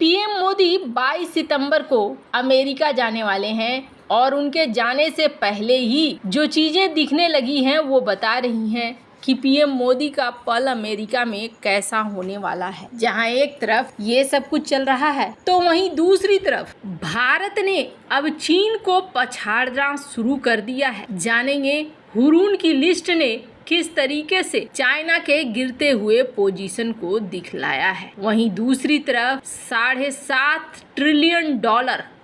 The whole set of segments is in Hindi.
पीएम मोदी 22 सितंबर को अमेरिका जाने वाले हैं और उनके जाने से पहले ही जो चीजें दिखने लगी हैं वो बता रही हैं कि पीएम मोदी का पल अमेरिका में कैसा होने वाला है। जहां एक तरफ ये सब कुछ चल रहा है तो वहीं दूसरी तरफ भारत ने अब चीन को पछाड़ना शुरू कर दिया है। जानेंगे हुरून की लिस्ट ने किस तरीके से चाइना के गिरते हुए पोजीशन को दिखलाया है। वहीं दूसरी तरफ $7.5 ट्रिलियन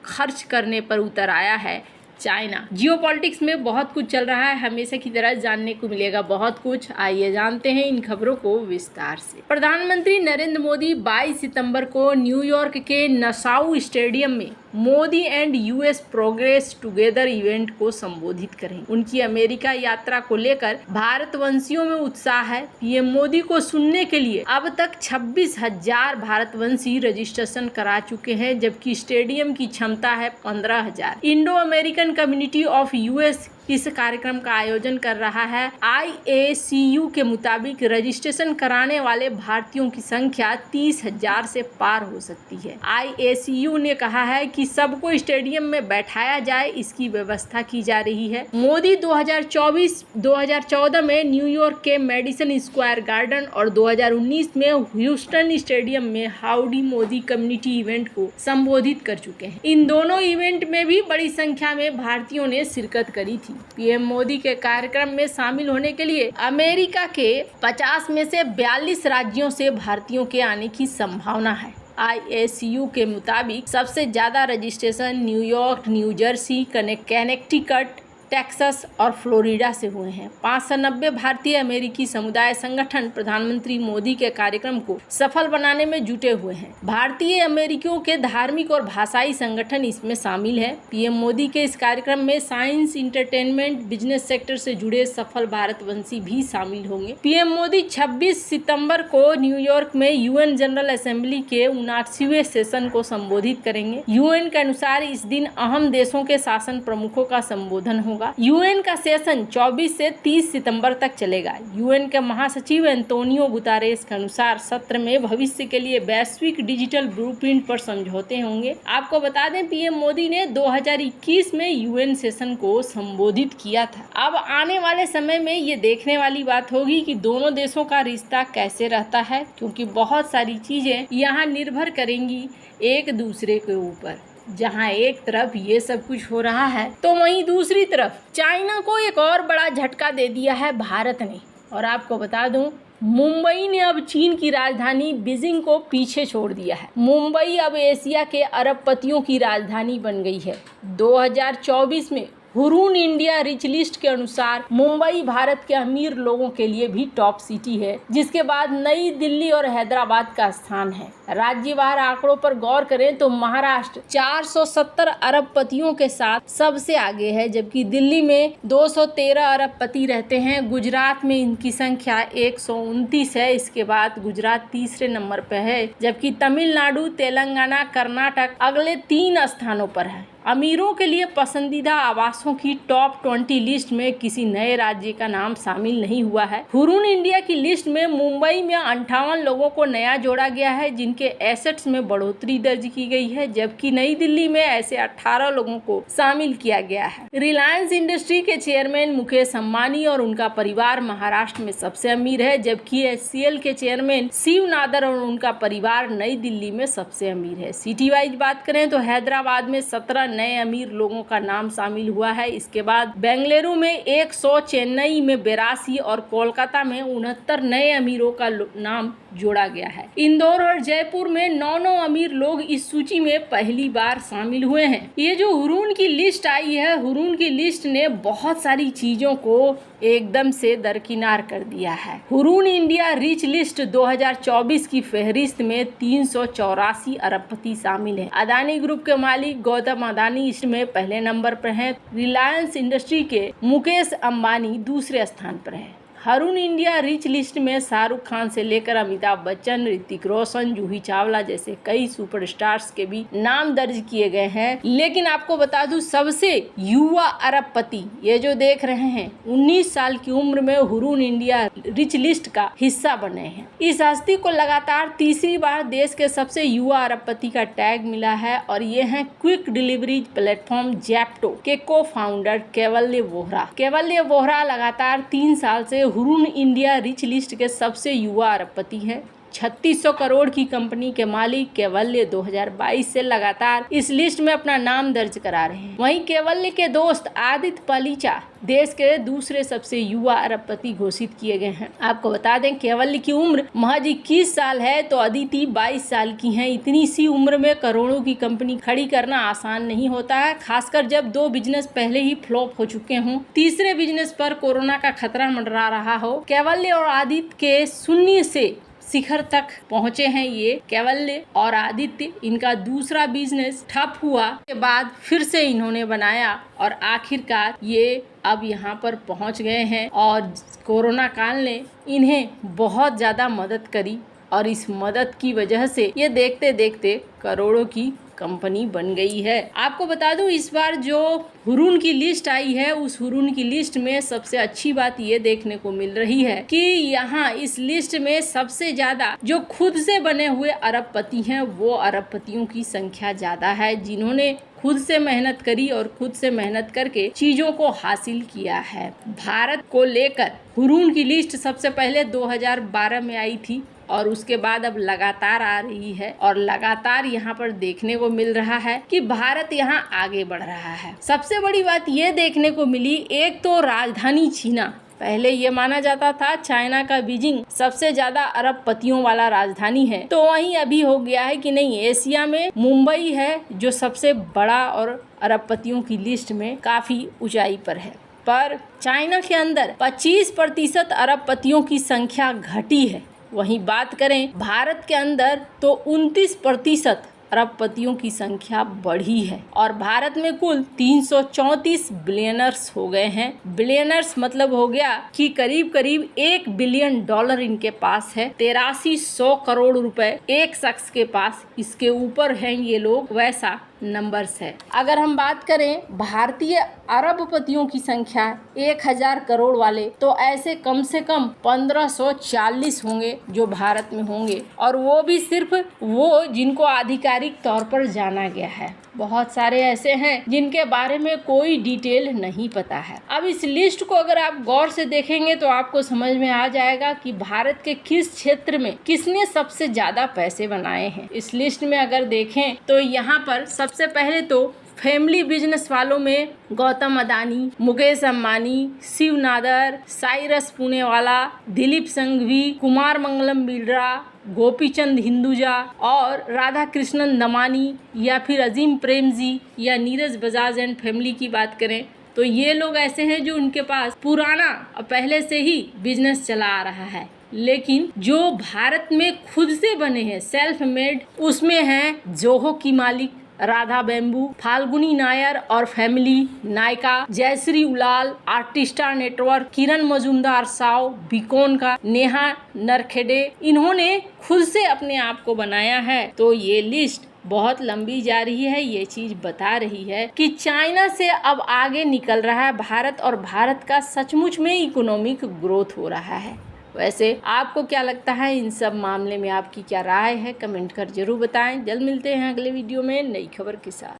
खर्च करने पर उतर आया है चाइना। जियोपॉलिटिक्स में बहुत कुछ चल रहा है, हमेशा की तरह जानने को मिलेगा बहुत कुछ। आइए जानते हैं इन खबरों को विस्तार से। प्रधानमंत्री नरेंद्र मोदी 22 सितंबर को न्यूयॉर्क के नसाउ स्टेडियम में Modi and US progress together event को संबोधित करेंगे। उनकी अमेरिका यात्रा को लेकर भारतवंशियों में उत्साह है। पीएम मोदी को सुनने के लिए अब तक 26,000 भारतवंशी रजिस्ट्रेशन करा चुके हैं, जबकि स्टेडियम की क्षमता है 15,000। Indo American community of US इस कार्यक्रम का आयोजन कर रहा है। IACU के मुताबिक रजिस्ट्रेशन कराने वाले भारतीयों की संख्या 30,000 से पार हो सकती है। IACU ने कहा है कि सबको स्टेडियम में बैठाया जाए, इसकी व्यवस्था की जा रही है। मोदी 2014 में न्यूयॉर्क के मेडिसन स्क्वायर गार्डन और 2019 में ह्यूस्टन स्टेडियम में हाउडी मोदी कम्युनिटी इवेंट को संबोधित कर चुके हैं। इन दोनों इवेंट में भी बड़ी संख्या में भारतीयों ने शिरकत करी थी। पीएम मोदी के कार्यक्रम में शामिल होने के लिए अमेरिका के 50 में से 42 राज्यों से भारतीयों के आने की संभावना है। IACU के मुताबिक सबसे ज्यादा registration New York, new Jersey, Connecticut, Texas और फ्लोरिडा से हुए हैं। 590 भारतीय अमेरिकी समुदाय संगठन प्रधानमंत्री मोदी के कार्यक्रम को सफल बनाने में जुटे हुए हैं। भारतीय अमेरिकियों के धार्मिक और भाषाई संगठन इसमें शामिल है। पीएम मोदी के इस कार्यक्रम में साइंस, इंटरटेनमेंट, बिजनेस सेक्टर से जुड़े सफल भारतवंशी भी शामिल होंगे। पीएम मोदी 26 सितंबर को न्यूयॉर्क में UN जनरल असेंबली के 79वें सेशन को संबोधित करेंगे। UN के अनुसार इस दिन अहम देशों के शासन प्रमुखों का संबोधन होगा। UN का सेशन 24 से 30 सितंबर तक चलेगा। UN के महासचिव एंटोनियो गुतारेस के अनुसार सत्र में भविष्य के लिए वैश्विक डिजिटल ब्लूप्रिंट पर समझौते होंगे। आपको बता दें, पीएम मोदी ने 2021 में UN सेशन को संबोधित किया था। अब आने वाले समय में ये देखने वाली बात होगी कि दोनों देशों का रिश्ता कैसे रहता है, क्योंकि बहुत सारी चीजें यहाँ निर्भर करेंगी एक दूसरे के ऊपर। जहां एक तरफ ये सब कुछ हो रहा है तो वहीं दूसरी तरफ चाइना को एक और बड़ा झटका दे दिया है भारत ने। और आपको बता दूं, मुंबई ने अब चीन की राजधानी बीजिंग को पीछे छोड़ दिया है। मुंबई अब एशिया के अरबपतियों की राजधानी बन गई है। 2024 में हुरून इंडिया रिच लिस्ट के अनुसार मुंबई भारत के अमीर लोगों के लिए भी टॉप सिटी है, जिसके बाद नई दिल्ली और हैदराबाद का स्थान है। राज्यवार आंकड़ों पर गौर करें तो महाराष्ट्र 470 अरबपतियों के साथ सबसे आगे है, जबकि दिल्ली में 213 अरबपति रहते हैं। गुजरात में इनकी संख्या 129 है। इसके बाद गुजरात तीसरे नंबर पर है, जबकि तमिलनाडु, तेलंगाना, कर्नाटक अगले 3 स्थानों पर है। अमीरों के लिए पसंदीदा आवासों की टॉप 20 लिस्ट में किसी नए राज्य का नाम शामिल नहीं हुआ है। हुरून इंडिया की लिस्ट में मुंबई में 58 लोगों को नया जोड़ा गया है, जिनके एसेट्स में बढ़ोतरी दर्ज की गई है, जबकि नई दिल्ली में ऐसे 18 लोगों को शामिल किया गया है। रिलायंस इंडस्ट्री के चेयरमैन मुकेश अंबानी और उनका परिवार महाराष्ट्र में सबसे अमीर है, जबकि HCL के चेयरमैन शिव नादर और उनका परिवार नई दिल्ली में सबसे अमीर है। सिटी वाइज बात करें तो हैदराबाद में 17 नए अमीर लोगों का नाम शामिल हुआ है। इसके बाद बेंगलुरु में 100, चेन्नई में 82 और कोलकाता में 69 नए अमीरों का नाम जोड़ा गया है। इंदौर और जयपुर में 9 अमीर लोग इस सूची में पहली बार शामिल हुए हैं। ये जो हुरून की लिस्ट आई है, हुरून की लिस्ट ने बहुत सारी चीजों को एकदम से दरकिनार कर दिया है। हुरून इंडिया रिच लिस्ट 2024 की फहरिस्त में 384 अरबपति शामिल हैं। अदानी ग्रुप के मालिक गौतम अदानी इसमें पहले नंबर पर हैं। रिलायंस इंडस्ट्री के मुकेश अंबानी दूसरे स्थान पर हैं। हरून इंडिया रिच लिस्ट में शाहरुख खान से लेकर अमिताभ बच्चन, ऋतिक रोशन, जूही चावला जैसे कई सुपरस्टार्स के भी नाम दर्ज किए गए हैं। लेकिन आपको बता दूं, सबसे युवा अरबपति ये जो देख रहे हैं 19 साल की उम्र में हरून इंडिया रिच लिस्ट का हिस्सा बने हैं। इस हस्ती को लगातार तीसरी बार देश के सबसे युवा अरबपति का टैग मिला है और ये हैं क्विक डिलीवरी प्लेटफॉर्म ज़ेप्टो के को फाउंडर कैवल्य वोहरा। कैवल्य वोहरा लगातार 3 साल से हरून इंडिया रिच लिस्ट के सबसे युवा अरबपति हैं। 3600 करोड़ की कंपनी के मालिक कैवल्य 2022 से लगातार इस लिस्ट में अपना नाम दर्ज करा रहे हैं। वहीं कैवल्य के दोस्त आदित्य पलीचा देश के दूसरे सबसे युवा अरबपति घोषित किए गए हैं। आपको बता दें, कैवल्य की उम्र महज 21 साल है तो अदिति 22 साल की हैं। इतनी सी उम्र में करोड़ों की कंपनी खड़ी करना आसान नहीं होता है, खासकर जब 2 बिजनेस पहले ही फ्लॉप हो चुके हों, तीसरे बिजनेस पर कोरोना का खतरा मंडरा रहा हो। कैवल्य और आदित्य के शून्य से शिखर तक पहुंचे हैं ये कैवल्य और आदित्य। इनका दूसरा बिजनेस ठप हुआ के बाद फिर से इन्होंने बनाया और आखिरकार ये अब यहाँ पर पहुंच गए हैं और कोरोना काल ने इन्हें बहुत ज़्यादा मदद करी और इस मदद की वजह से ये देखते देखते करोड़ों की कंपनी बन गई है। आपको बता दूं, इस बार जो हुरून की लिस्ट आई है उस हुरून की लिस्ट में सबसे अच्छी बात ये देखने को मिल रही है कि यहाँ इस लिस्ट में सबसे ज्यादा जो खुद से बने हुए अरबपति हैं वो अरबपतियों की संख्या ज्यादा है, जिन्होंने खुद से मेहनत करी और खुद से मेहनत करके चीजों को हासिल किया है। भारत को लेकर हुरून की लिस्ट सबसे पहले 2012 में आई थी और उसके बाद अब लगातार आ रही है और लगातार यहाँ पर देखने को मिल रहा है कि भारत यहाँ आगे बढ़ रहा है। सबसे बड़ी बात ये देखने को मिली, एक तो राजधानी चीना, पहले ये माना जाता था चाइना का बीजिंग सबसे ज्यादा अरबपतियों वाला राजधानी है, तो वहीं अभी हो गया है कि नहीं, एशिया में मुंबई है जो सबसे बड़ा और अरबपतियों की लिस्ट में काफी ऊंचाई पर है। पर चाइना के अंदर 25% अरबपतियों की संख्या घटी है। वहीं बात करें भारत के अंदर तो 29% अरबपतियों की संख्या बढ़ी है और भारत में कुल 334 बिलियनर्स हो गए हैं। बिलियनर्स मतलब हो गया कि करीब करीब $1 बिलियन इनके पास है। 8300 करोड़ रुपए एक शख्स के पास, इसके ऊपर हैं ये लोग, वैसा नंबर्स है। अगर हम बात करें भारतीय अरबपतियों की संख्या 1000 करोड़ वाले, तो ऐसे कम से कम 1540 होंगे जो भारत में होंगे और वो भी सिर्फ वो जिनको आधिकारिक तौर पर जाना गया है। बहुत सारे ऐसे हैं जिनके बारे में कोई डिटेल नहीं पता है। अब इस लिस्ट को अगर आप गौर से देखेंगे तो आपको समझ में आ जाएगा कि भारत के किस क्षेत्र में किसने सबसे ज्यादा पैसे बनाए हैं। इस लिस्ट में अगर देखें तो यहाँ पर सबसे पहले तो फैमिली बिजनेस वालों में गौतम अदानी, मुकेश अंबानी, शिव नादर, साइरस पुणेवाला, दिलीप संघवी, कुमार मंगलम बिरला, गोपीचंद हिंदुजा और राधा कृष्णन दमानी या फिर अजीम प्रेमजी या नीरज बजाज एंड फैमिली की बात करें तो ये लोग ऐसे हैं जो उनके पास पुराना और पहले से ही बिजनेस चला आ रहा है। लेकिन जो भारत में खुद से बने हैं सेल्फ मेड, उसमें हैं जोहो की मालिक राधा बेम्बू, फाल्गुनी नायर और फैमिली, नायका, जयश्री उलाल, आर्टिस्टा नेटवर्क, किरण मजुमदार साव, बिकोन का, नेहा नरखेडे, इन्होंने खुद से अपने आप को बनाया है। तो ये लिस्ट बहुत लंबी जा रही है। ये चीज बता रही है कि चाइना से अब आगे निकल रहा है भारत और भारत का सचमुच में इकोनॉमिक ग्रोथ हो रहा है। वैसे आपको क्या लगता है इन सब मामले में, आपकी क्या राय है, कमेंट कर जरूर बताएं। जल्द मिलते हैं अगले वीडियो में नई खबर के साथ।